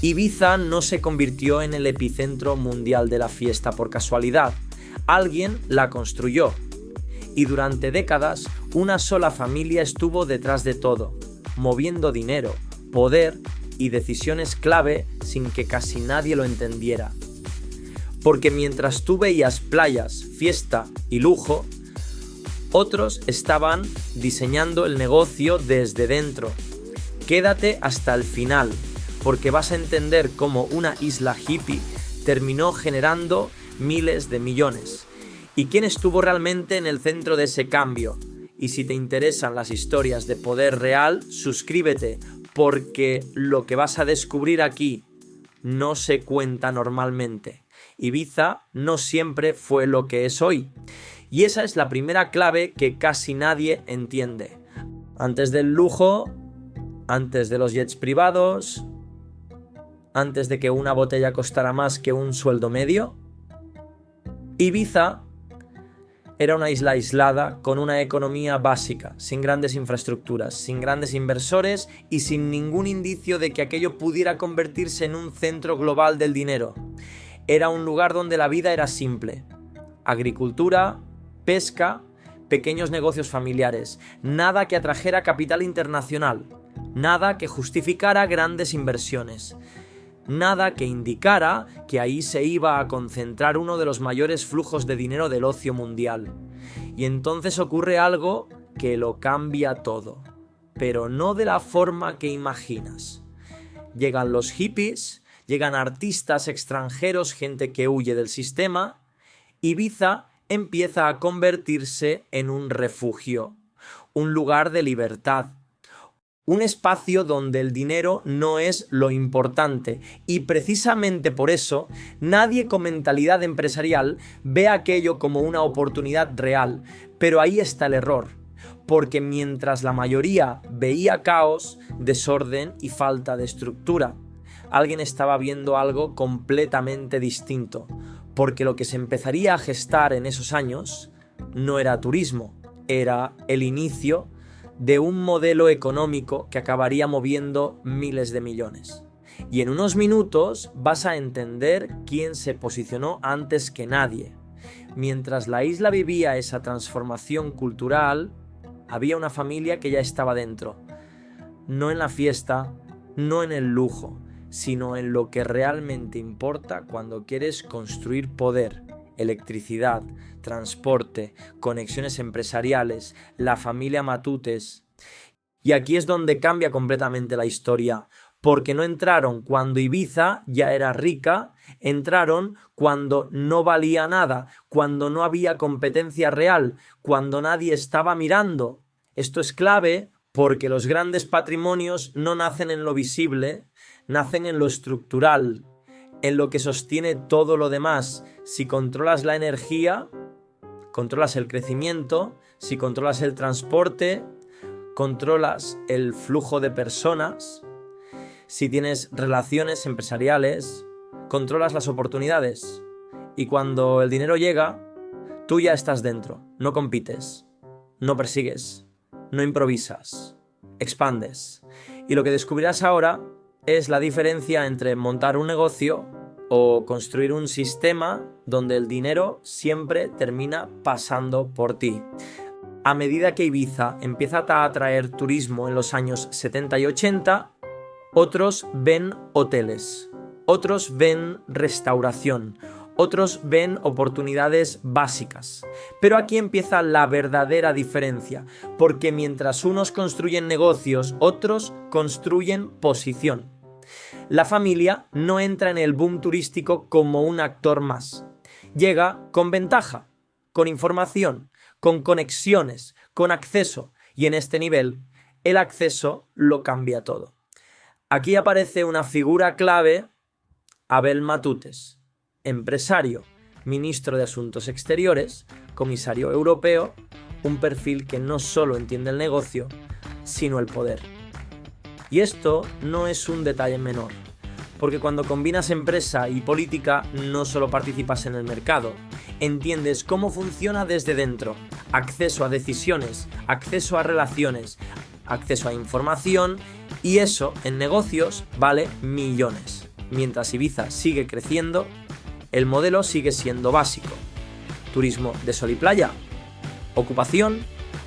Ibiza no se convirtió en el epicentro mundial de la fiesta por casualidad. Alguien la construyó. Y durante décadas, una sola familia estuvo detrás de todo, moviendo dinero, poder y decisiones clave sin que casi nadie lo entendiera. Porque mientras tú veías playas, fiesta y lujo, otros estaban diseñando el negocio desde dentro. Quédate hasta el final, porque vas a entender cómo una isla hippie terminó generando miles de millones. ¿Y quién estuvo realmente en el centro de ese cambio? Y si te interesan las historias de poder real, suscríbete, porque lo que vas a descubrir aquí no se cuenta normalmente. Ibiza no siempre fue lo que es hoy. Y esa es la primera clave que casi nadie entiende. Antes del lujo, antes de los jets privados, antes de que una botella costara más que un sueldo medio, Ibiza era una isla aislada con una economía básica, sin grandes infraestructuras, sin grandes inversores y sin ningún indicio de que aquello pudiera convertirse en un centro global del dinero. Era un lugar donde la vida era simple. Agricultura, pesca, pequeños negocios familiares, nada que atrajera capital internacional, nada que justificara grandes inversiones. Nada que indicara que ahí se iba a concentrar uno de los mayores flujos de dinero del ocio mundial. Y entonces ocurre algo que lo cambia todo, pero no de la forma que imaginas. Llegan los hippies, llegan artistas extranjeros, gente que huye del sistema. Ibiza empieza a convertirse en un refugio, un lugar de libertad. Un espacio donde el dinero no es lo importante y precisamente por eso nadie con mentalidad empresarial ve aquello como una oportunidad real. Pero ahí está el error, porque mientras la mayoría veía caos, desorden y falta de estructura, alguien estaba viendo algo completamente distinto, porque lo que se empezaría a gestar en esos años no era turismo, era el inicio de un modelo económico que acabaría moviendo miles de millones. Y en unos minutos vas a entender quién se posicionó antes que nadie. Mientras la isla vivía esa transformación cultural, había una familia que ya estaba dentro. No en la fiesta, no en el lujo, sino en lo que realmente importa cuando quieres construir poder. Electricidad, transporte, conexiones empresariales, la familia Matutes. Y aquí es donde cambia completamente la historia, porque no entraron cuando Ibiza ya era rica, entraron cuando no valía nada, cuando no había competencia real, cuando nadie estaba mirando. Esto es clave porque los grandes patrimonios no nacen en lo visible, nacen en lo estructural, en lo que sostiene todo lo demás. Si controlas la energía, controlas el crecimiento. Si controlas el transporte, controlas el flujo de personas. Si tienes relaciones empresariales, controlas las oportunidades. Y cuando el dinero llega, tú ya estás dentro. No compites, no persigues, no improvisas, expandes. Y lo que descubrirás ahora es la diferencia entre montar un negocio o construir un sistema donde el dinero siempre termina pasando por ti. A medida que Ibiza empieza a atraer turismo en los años 70 y 80, otros ven hoteles, otros ven restauración, otros ven oportunidades básicas. Pero aquí empieza la verdadera diferencia, porque mientras unos construyen negocios, otros construyen posición. La familia no entra en el boom turístico como un actor más. Llega con ventaja, con información, con conexiones, con acceso. Y en este nivel, el acceso lo cambia todo. Aquí aparece una figura clave, Abel Matutes, empresario, ministro de Asuntos Exteriores, comisario europeo, un perfil que no solo entiende el negocio, sino el poder. Y esto no es un detalle menor, porque cuando combinas empresa y política no solo participas en el mercado, entiendes cómo funciona desde dentro, acceso a decisiones, acceso a relaciones, acceso a información, y eso en negocios vale millones. mientras Ibiza sigue creciendo, el modelo sigue siendo básico. Turismo de sol y playa, ocupación,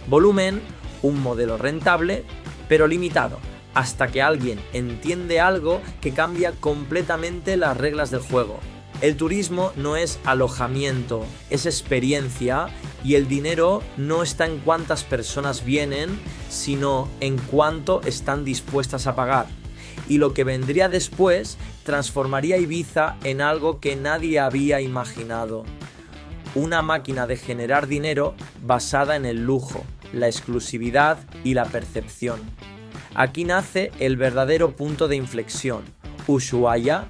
volumen, un modelo rentable, pero limitado, hasta que alguien entiende algo que cambia completamente las reglas del juego. El turismo no es alojamiento, es experiencia, y el dinero no está en cuántas personas vienen, sino en cuánto están dispuestas a pagar. Y lo que vendría después transformaría Ibiza en algo que nadie había imaginado. Una máquina de generar dinero basada en el lujo, la exclusividad y la percepción. Aquí nace el verdadero punto de inflexión. Ushuaia,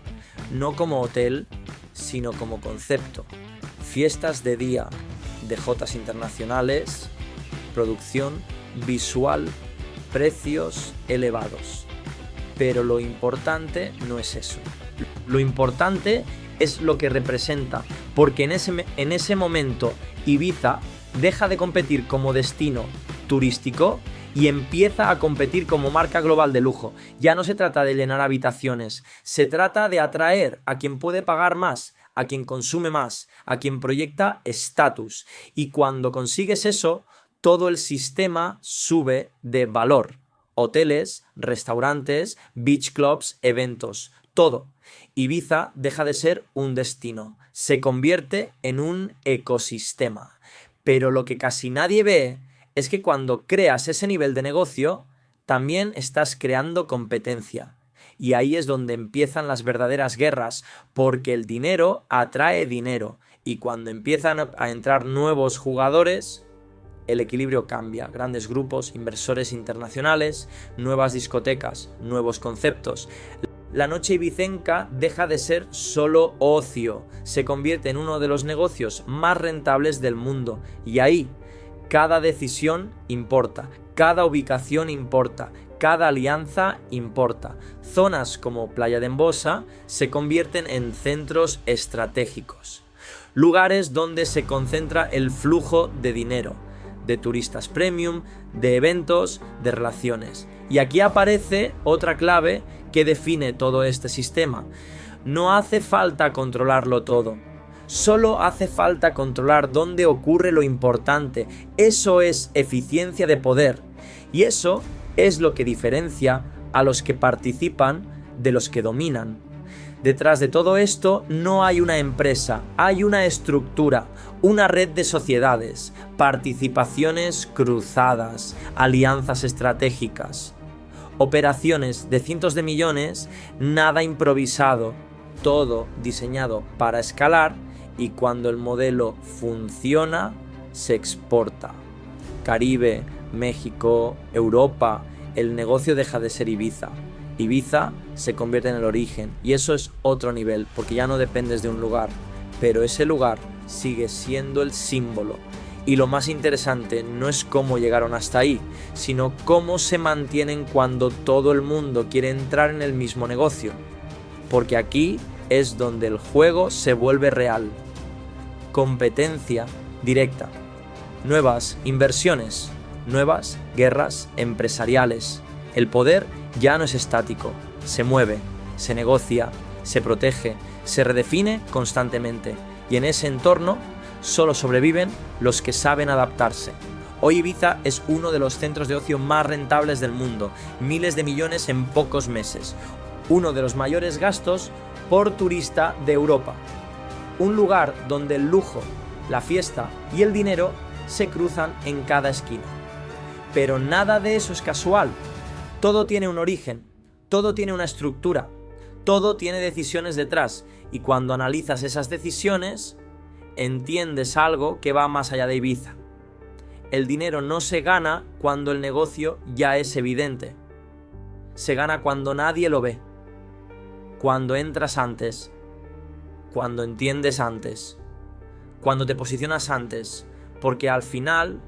no como hotel, sino como concepto. Fiestas de día, de jotas internacionales, producción visual, precios elevados. Pero lo importante no es eso. Lo importante es lo que representa, porque en ese momento Ibiza deja de competir como destino turístico y empieza a competir como marca global de lujo. Ya no se trata de llenar habitaciones, se trata de atraer a quien puede pagar más, a quien consume más, a quien proyecta estatus. Y cuando consigues eso, todo el sistema sube de valor. Hoteles, restaurantes, beach clubs, eventos, todo. Ibiza deja de ser un destino, se convierte en un ecosistema. Pero lo que casi nadie ve es que cuando creas ese nivel de negocio, también estás creando competencia. Y ahí es donde empiezan las verdaderas guerras, porque el dinero atrae dinero. Y cuando empiezan a entrar nuevos jugadores, el equilibrio cambia. Grandes grupos, inversores internacionales, nuevas discotecas, nuevos conceptos. La noche ibicenca deja de ser solo ocio, se convierte en uno de los negocios más rentables del mundo. Y ahí, cada decisión importa, cada ubicación importa, cada alianza importa. Zonas como Playa de Embosa se convierten en centros estratégicos. Lugares donde se concentra el flujo de dinero, de turistas premium, de eventos, de relaciones. Y aquí aparece otra clave que define todo este sistema. No hace falta controlarlo todo. Solo hace falta controlar dónde ocurre lo importante. Eso es eficiencia de poder. Y eso es lo que diferencia a los que participan de los que dominan. Detrás de todo esto no hay una empresa, hay una estructura, una red de sociedades, participaciones cruzadas, alianzas estratégicas, operaciones de cientos de millones, nada improvisado, todo diseñado para escalar, y cuando el modelo funciona, se exporta. Caribe, México, Europa, el negocio deja de ser Ibiza. Ibiza se convierte en el origen, y eso es otro nivel, porque ya no dependes de un lugar, pero ese lugar sigue siendo el símbolo. Y lo más interesante no es cómo llegaron hasta ahí, sino cómo se mantienen cuando todo el mundo quiere entrar en el mismo negocio. Porque aquí es donde el juego se vuelve real. Competencia directa. Nuevas inversiones, nuevas guerras empresariales. El poder ya no es estático, se mueve, se negocia, se protege, se redefine constantemente. Y en ese entorno solo sobreviven los que saben adaptarse. Hoy Ibiza es uno de los centros de ocio más rentables del mundo, miles de millones en pocos meses. Uno de los mayores gastos por turista de Europa. Un lugar donde el lujo, la fiesta y el dinero se cruzan en cada esquina. Pero nada de eso es casual. Todo tiene un origen, todo tiene una estructura, todo tiene decisiones detrás. Y cuando analizas esas decisiones, entiendes algo que va más allá de Ibiza. El dinero no se gana cuando el negocio ya es evidente. Se gana cuando nadie lo ve. Cuando entras antes. Cuando entiendes antes. Cuando te posicionas antes. Porque al final,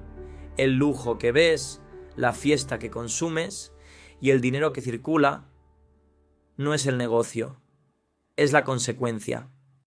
el lujo que ves, la fiesta que consumes y el dinero que circula no es el negocio, es la consecuencia.